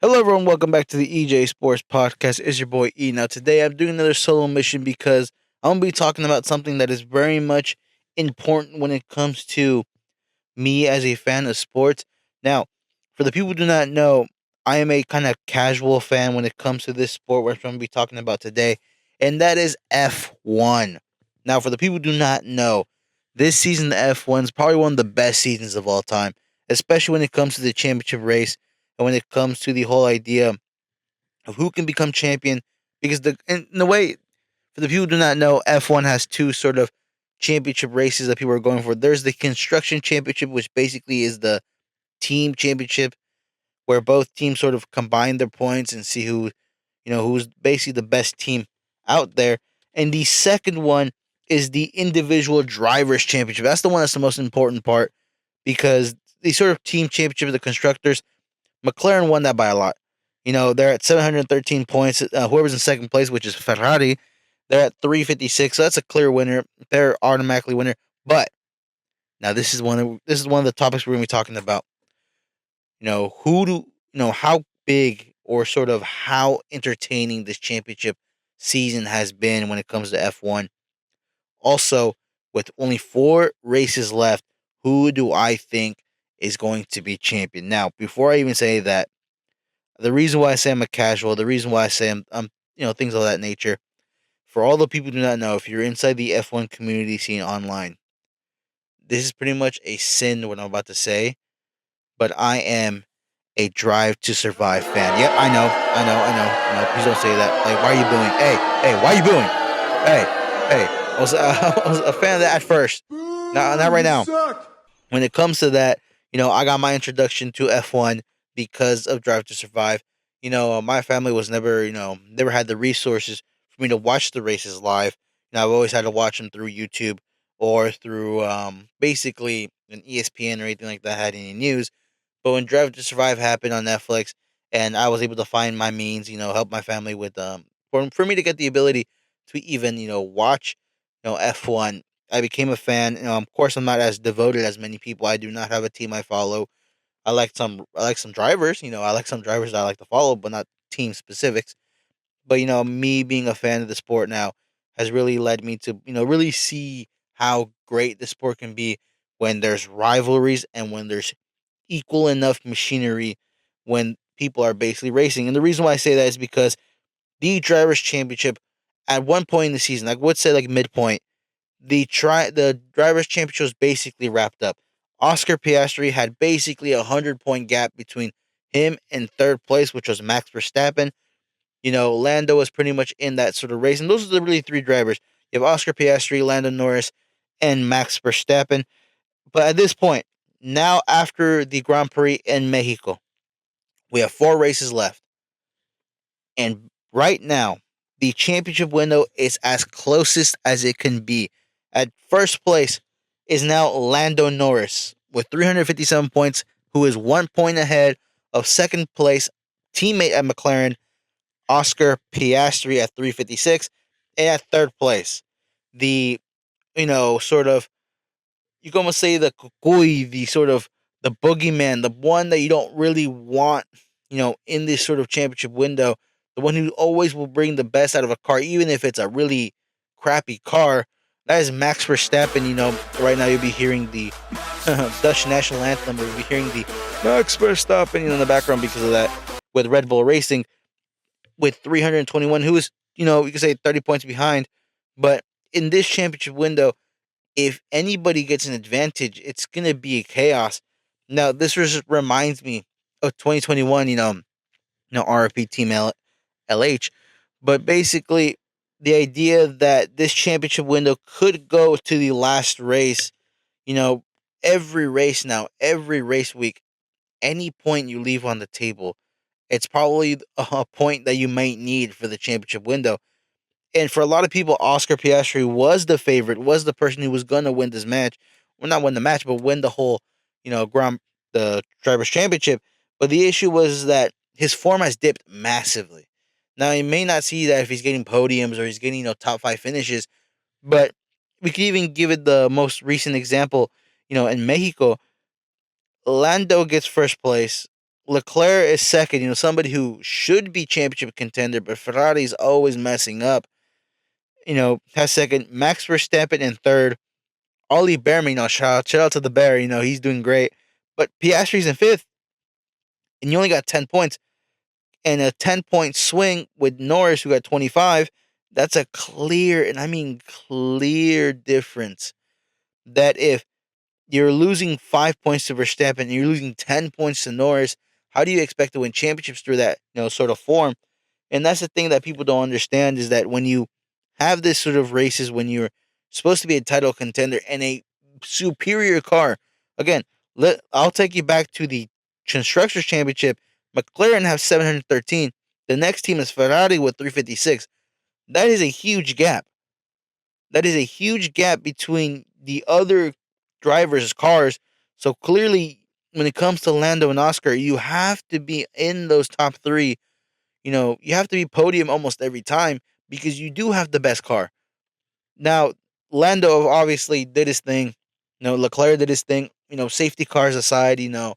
Hello, everyone. Welcome back to the EJ Sports Podcast. It's your boy E. Now, today I'm doing another solo mission because I'm going to be talking about something that is very much important when it comes to me as a fan of sports. Now, for the people who do not know, I am a kind of casual fan when it comes to this sport, which I'm going to be talking about today, and that is F1. Now, for the people who do not know, this season of F1 is probably one of the best seasons of all time, especially when it comes to the championship race and when it comes to the whole idea of who can become champion. Because in the way, for the people who do not know, F1 has two sort of championship races that people are going for. There's the construction championship, which basically is the team championship, where both teams sort of combine their points and see who's basically the best team out there. And the second one is the individual drivers championship. That's the one that's the most important part because the sort of team championship of the constructors, McLaren won that by a lot. They're at 713 points. Whoever's in second place, which is Ferrari, they're at 356. So that's a clear winner. They're automatically winner. But now this is one of the topics we're going to be talking about. How big or sort of how entertaining this championship season has been when it comes to F1. Also, with only 4 races left, who do I think is going to be champion? Now, before I even say that, the reason why I say I'm a casual, the reason why I say I'm things of that nature, for all the people who do not know, if you're inside the F1 community scene online, this is pretty much a sin what I'm about to say, but I am a Drive to Survive fan. Yep, I know. No, please don't say that. Like, why are you booing? Hey, why are you booing? Hey. I was a fan of that at first. Not right now. When it comes to that, I got my introduction to F1 because of Drive to Survive. My family was never had the resources for me to watch the races live. I've always had to watch them through YouTube or through basically an ESPN or anything like that had any news. But when Drive to Survive happened on Netflix, and I was able to find my means, help my family with for me to get the ability to even watch F1. I became a fan. Of course, I'm not as devoted as many people. I do not have a team I follow. I like some drivers. I like some drivers that I like to follow, but not team specifics. But me being a fan of the sport now has really led me to really see how great the sport can be when there's rivalries and when there's equal enough machinery when people are basically racing. And the reason why I say that is because the drivers championship at one point in the season, I would say like midpoint, the drivers championship was basically wrapped up. Oscar Piastri had basically 100-point gap between him and third place, which was Max Verstappen. Lando was pretty much in that sort of race, and those are the really 3 drivers. You have Oscar Piastri, Lando Norris, and Max Verstappen. But at this point, now after the Grand Prix in Mexico, we have 4 races left. And right now, the championship window is as closest as it can be. At first place is now Lando Norris with 357 points, who is 1 point ahead of second place teammate at McLaren, Oscar Piastri at 356. And at third place, the, sort of, you can almost say the kukui, the sort of the boogeyman, the one that you don't really want, in this sort of championship window, the one who always will bring the best out of a car, even if it's a really crappy car. That is Max Verstappen. Right now you'll be hearing the Dutch national anthem, or you'll be hearing the Max Verstappen in the background because of that. With Red Bull Racing, with 321, who is, you can say 30 points behind, but in this championship window, if anybody gets an advantage, it's gonna be a chaos. Now, this just reminds me of 2021. RFP Team LH, but basically, the idea that this championship window could go to the last race. You know, every race now, every race week, any point you leave on the table, it's probably a point that you might need for the championship window. And for a lot of people, Oscar Piastri was the favorite, was the person who was gonna win this match. Well, not win the match, but win the whole, the drivers' championship. But the issue was that his form has dipped massively. Now you may not see that if he's getting podiums or he's getting top 5 finishes, but we could even give it the most recent example. In Mexico, Lando gets first place, Leclerc is second. Somebody who should be championship contender, but Ferrari's always messing up. Has second. Max Verstappen in third. Ollie Bearman, shout out to the Bear. He's doing great. But Piastri's in fifth, and you only got 10 points. And a 10-point swing with Norris, who got 25. That's a clear, and I mean clear difference. That if you're losing 5 points to Verstappen and you're losing 10 points to Norris, how do you expect to win championships through that, sort of form? And that's the thing that people don't understand is that when you have this sort of races when you're supposed to be a title contender and a superior car, again, I'll take you back to the Constructors Championship. McLaren have 713. The next team is Ferrari with 356. That is a huge gap. That is a huge gap between the other drivers' cars. So clearly, when it comes to Lando and Oscar, you have to be in those top three. You have to be podium almost every time because you do have the best car. Now, Lando obviously did his thing. Leclerc did his thing. Safety cars aside, yada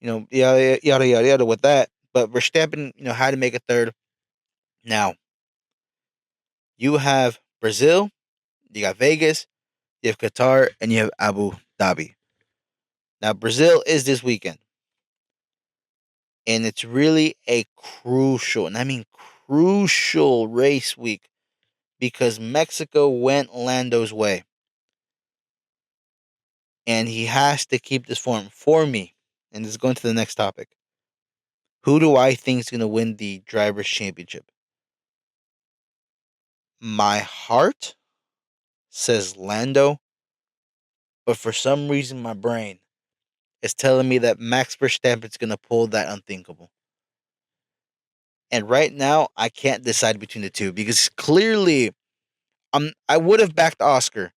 yada yada yada with that. But Verstappen, had to make a third. Now, you have Brazil, you got Vegas, you have Qatar, and you have Abu Dhabi. Now, Brazil is this weekend. And it's really a crucial, and I mean crucial race week because Mexico went Lando's way. And he has to keep this form for me. And let's go into the next topic. Who do I think is going to win the Drivers' Championship? My heart says Lando, but for some reason my brain is telling me that Max Verstappen is going to pull that unthinkable. And right now, I can't decide between the two because clearly I would have backed Oscar,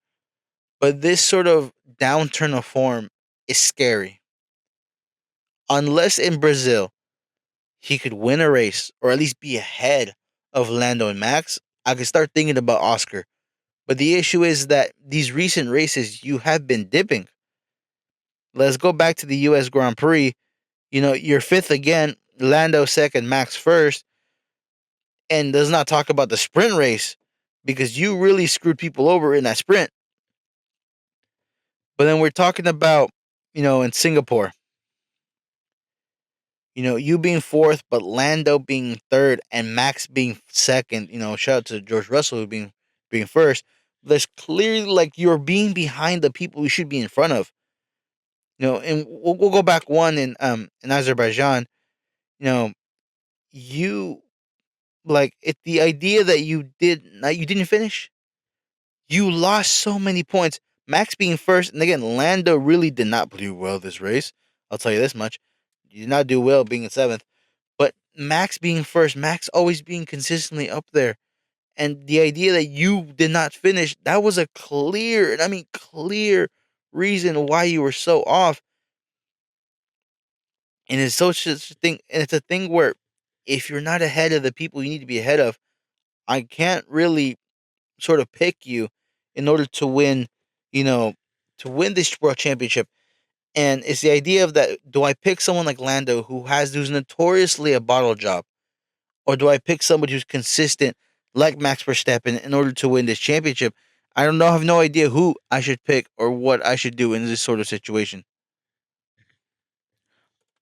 but this sort of downturn of form is scary. Unless in Brazil, he could win a race or at least be ahead of Lando and Max, I could start thinking about Oscar. But the issue is that these recent races, you have been dipping. Let's go back to the U.S. Grand Prix. You're fifth again, Lando second, Max first, and does not talk about the sprint race because you really screwed people over in that sprint. But then we're talking about, in Singapore, you being fourth, but Lando being third and Max being second. Shout out to George Russell who being first. There's clearly like you're being behind the people you should be in front of. And we'll go back one in Azerbaijan. You know, you like it. The idea that you didn't finish, you lost so many points. Max being first, and again, Lando really did not do well this race. I'll tell you this much: you did not do well being in seventh. But Max being first, Max always being consistently up there. And the idea that you did not finish, that was a clear, and I mean clear reason why you were so off. And it's such a thing, and it's a thing where if you're not ahead of the people you need to be ahead of, I can't really sort of pick you in order to win, you know, to win this world championship. And it's the idea of that: do I pick someone like Lando who's notoriously a bottle job? Or do I pick somebody who's consistent like Max Verstappen in order to win this championship? I don't know. I have no idea who I should pick or what I should do in this sort of situation.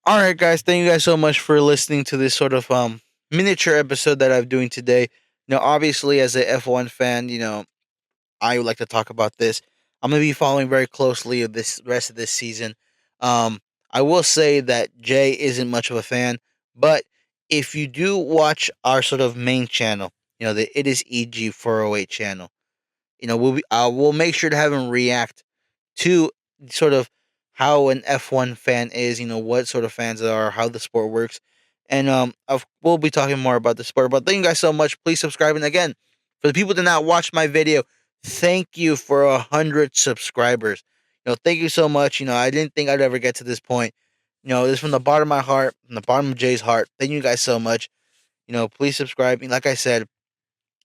All right, guys. Thank you guys so much for listening to this sort of miniature episode that I'm doing today. Obviously, as a F1 fan, I would like to talk about this. I'm going to be following very closely of this rest of this season. Um, I will say that Jay isn't much of a fan, but if you do watch our sort of main channel, the It Is EG 408 channel, we'll make sure to have him react to sort of how an F1 fan is, what sort of fans they are, how the sport works. And we'll be talking more about the sport. But thank you guys so much. Please subscribe. And again, for the people that did not watch my video, thank you for 100 subscribers. Thank you so much. I didn't think I'd ever get to this point. This is from the bottom of my heart, from the bottom of Jay's heart. Thank you guys so much. Please subscribe. And like I said,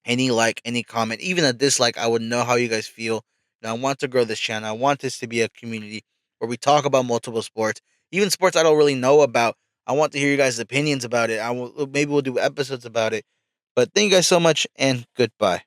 any like, any comment, even a dislike, I would know how you guys feel. I want to grow this channel. I want this to be a community where we talk about multiple sports, even sports I don't really know about. I want to hear you guys' opinions about it. Maybe we'll do episodes about it. But thank you guys so much, and goodbye.